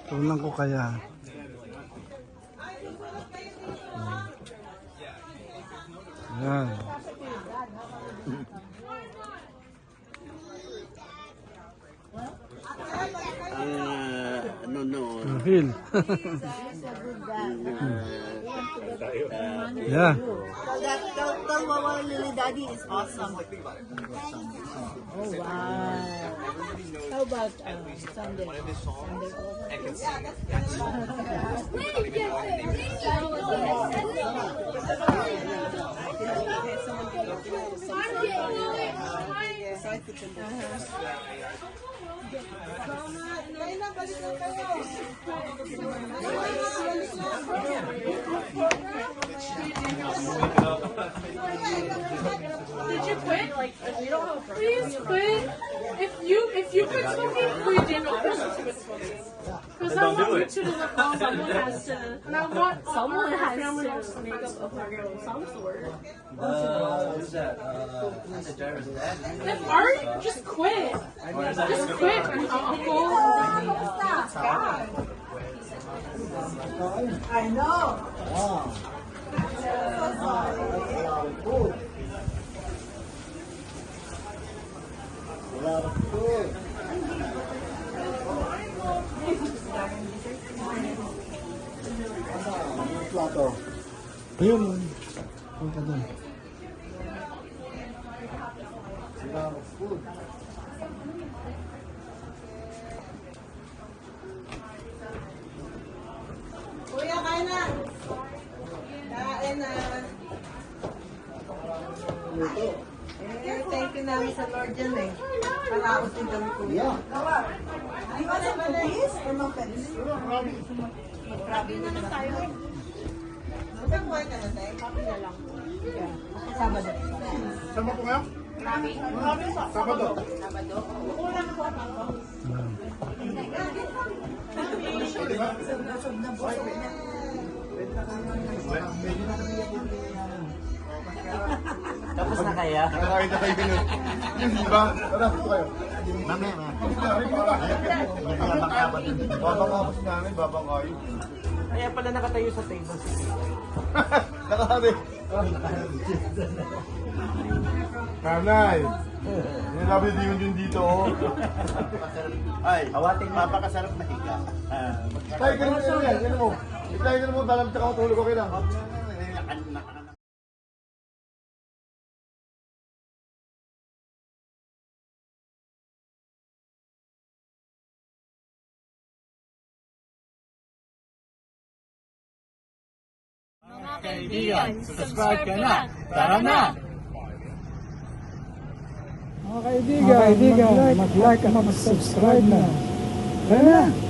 Tunan ko kaya. Yan. No. Phil. Yeah. Tell Wawa Lily Daddy is awesome. Oh wow. How about Sunday? Did you quit? Like, you don't have a please quit. If you quit smoking, quit in because I want you to look well. Someone has to. And I want someone has to make up a program of some sort. Who's that? The driver's dad? If Art, just quit. Just quit, Uncle. I know. Ayun. Ayun ka dun. Kuya, kain na. Kain na. Thank you namin sa Lord dyan eh. Palaos din kami kuya. Di ba sa Palis? Or Mapalis? Grabe na lang tayo. Saan buhay ka na tayo? Happy na lang. Sabado. Sama po ngayon? Sabado. Sabado? Tapos na kaya? Nakakain na kayo ganun. Yun, di ba? Tara, dito kayo. Mamaya. Babangabos namin, babangkayo. Kaya pala nakatayo sa table. Nakakari. Nanay. Sinabi din yun dito, oh. Ay, hawating mapakasarap na higa. Tay, ganun yan, ganun mo. Tay, ganun mo, talam tsaka matulog, okay lang. Mga kaibigan, subscribe ka na. Tara na! Mga kaibigan, mag-like at mag-subscribe na. Tara na!